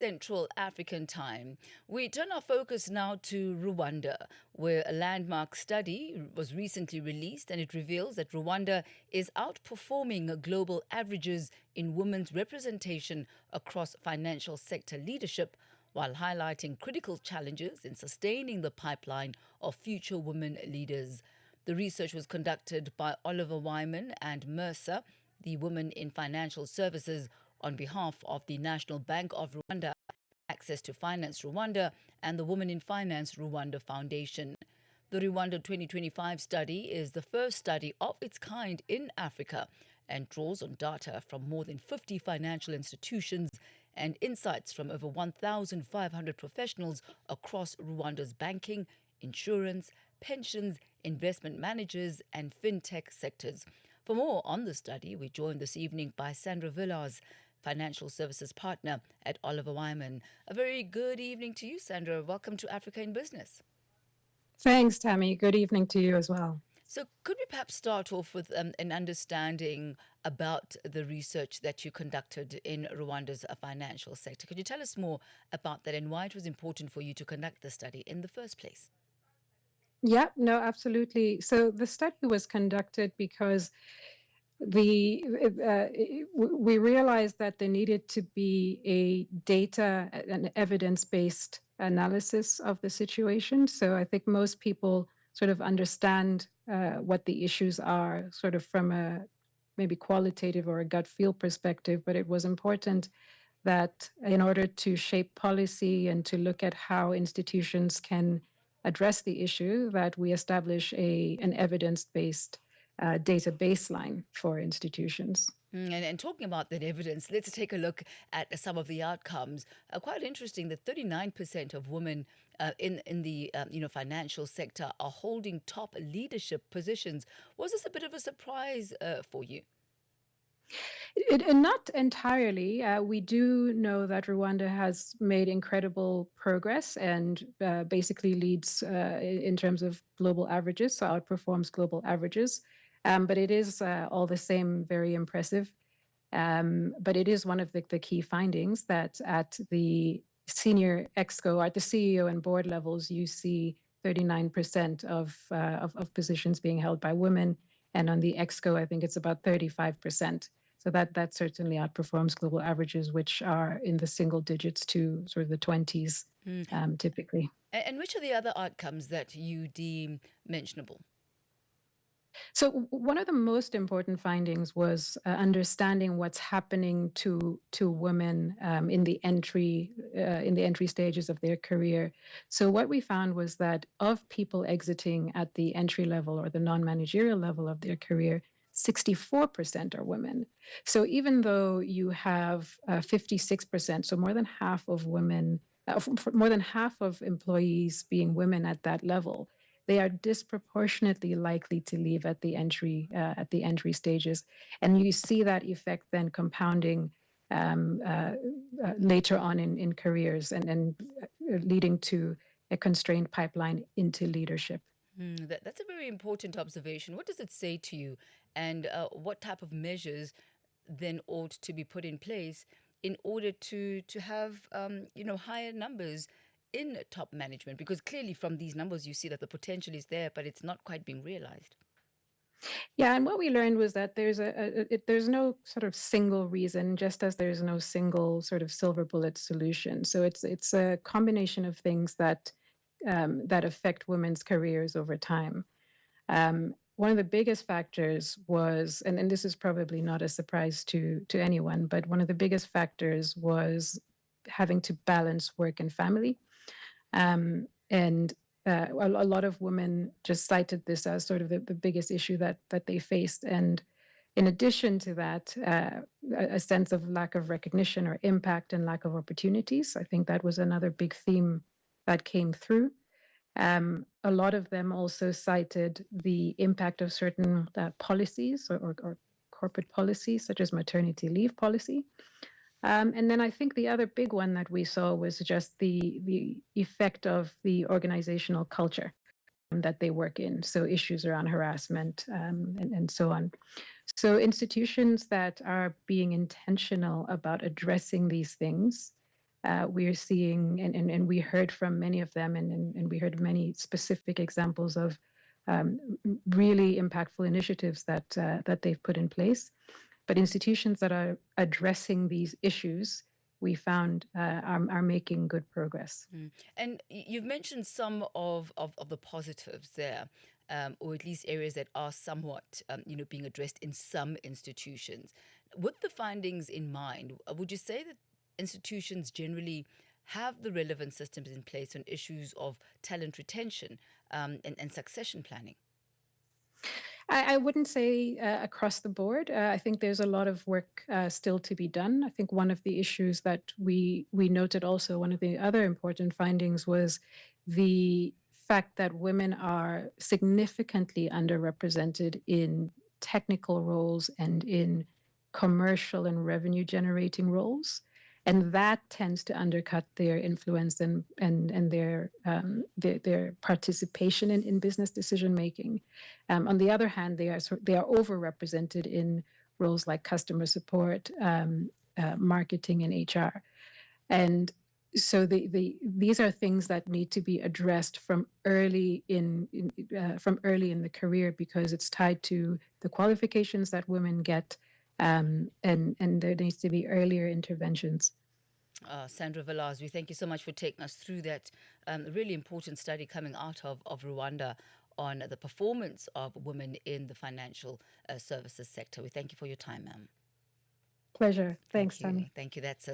Central African time. We turn our focus now to Rwanda, where a landmark study was recently released and it reveals that Rwanda is outperforming global averages in women's representation across financial sector leadership, while highlighting critical challenges in sustaining the pipeline of future women leaders. The research was conducted by Oliver Wyman and Mercer, the Women in Financial Services, on behalf of the National Bank of Rwanda, Access to Finance Rwanda, and the Women in Finance Rwanda Foundation. The Rwanda 2025 study is the first study of its kind in Africa and draws on data from more than 50 financial institutions and insights from over 1,500 professionals across Rwanda's banking, insurance, pensions, investment managers, and fintech sectors. For more on the study, we're joined this evening by Sandra Villars, financial services partner at Oliver Wyman. A very good evening to you, Sandra. Welcome to Africa in Business. Thanks, Tammy. Good evening to you as well. So, could we perhaps start off with an understanding about the research that you conducted in Rwanda's financial sector? Could you tell us more about that and why it was important for you to conduct the study in the first place? Yeah, no, absolutely. So the study was conducted because the we realized that there needed to be a data and evidence-based analysis of the situation. So I think most people sort of understand what the issues are, sort of from a maybe qualitative or a gut feel perspective, but it was important that in order to shape policy and to look at how institutions can address the issue, that we establish an evidence-based data baseline for institutions. And talking about that evidence, let's take a look at some of the outcomes. Quite interesting that 39% of women in the financial sector are holding top leadership positions. Was this a bit of a surprise for you? Not entirely. We do know that Rwanda has made incredible progress and basically leads in terms of global averages, so outperforms global averages. But it is all the same very impressive. But it is one of the key findings that at the senior exco, at the CEO and board levels, you see 39% of positions being held by women. And on the exco, I think it's about 35%. So that certainly outperforms global averages, which are in the single digits to sort of the 20s typically. And which are the other outcomes that you deem mentionable? So one of the most important findings was understanding what's happening to women in the entry stages of their career. So what we found was that of people exiting at the entry level or the non-managerial level of their career, 64% are women. So even though you have 56%, so more than half of women, more than half of employees being women at that level, they are disproportionately likely to leave at the entry stages, and you see that effect then compounding later on in careers and leading to a constrained pipeline into leadership. That's a very important observation. What does it say to you, and what type of measures then ought to be put in place in order to have higher numbers in top management? Because clearly from these numbers you see that the potential is there, but it's not quite being realized. Yeah, and what we learned was that there's no sort of single reason, just as there's no single sort of silver bullet solution. So it's a combination of things that affect women's careers over time. One of the biggest factors was, and this is probably not a surprise to anyone, but one of the biggest factors was having to balance work and family. And a lot of women just cited this as sort of the biggest issue that they faced. And in addition to that, a sense of lack of recognition or impact and lack of opportunities. I think that was another big theme that came through. A lot of them also cited the impact of certain policies or corporate policies, such as maternity leave policy. And then I think the other big one that we saw was just the effect of the organizational culture that they work in. So issues around harassment and so on. So institutions that are being intentional about addressing these things we're seeing, and we heard from many of them, and we heard many specific examples of really impactful initiatives that they've put in place. But institutions that are addressing these issues, we found are making good progress. And you've mentioned some of the positives there, or at least areas that are somewhat, being addressed in some institutions. With the findings in mind, would you say that institutions generally have the relevant systems in place on issues of talent retention and succession planning? I wouldn't say across the board. I think there's a lot of work still to be done. I think one of the issues that we noted also, one of the other important findings was the fact that women are significantly underrepresented in technical roles and in commercial and revenue generating roles. And that tends to undercut their influence and their participation in business decision making. On the other hand, they are overrepresented in roles like customer support, marketing, and HR. And so these are things that need to be addressed from early in the career, because it's tied to the qualifications that women get, and there needs to be earlier interventions. Sandra Villars, we thank you so much for taking us through that really important study coming out of Rwanda on the performance of women in the financial services sector. We thank you for your time, ma'am. Pleasure. Thanks, Thank you. Tammy. Thank you. That's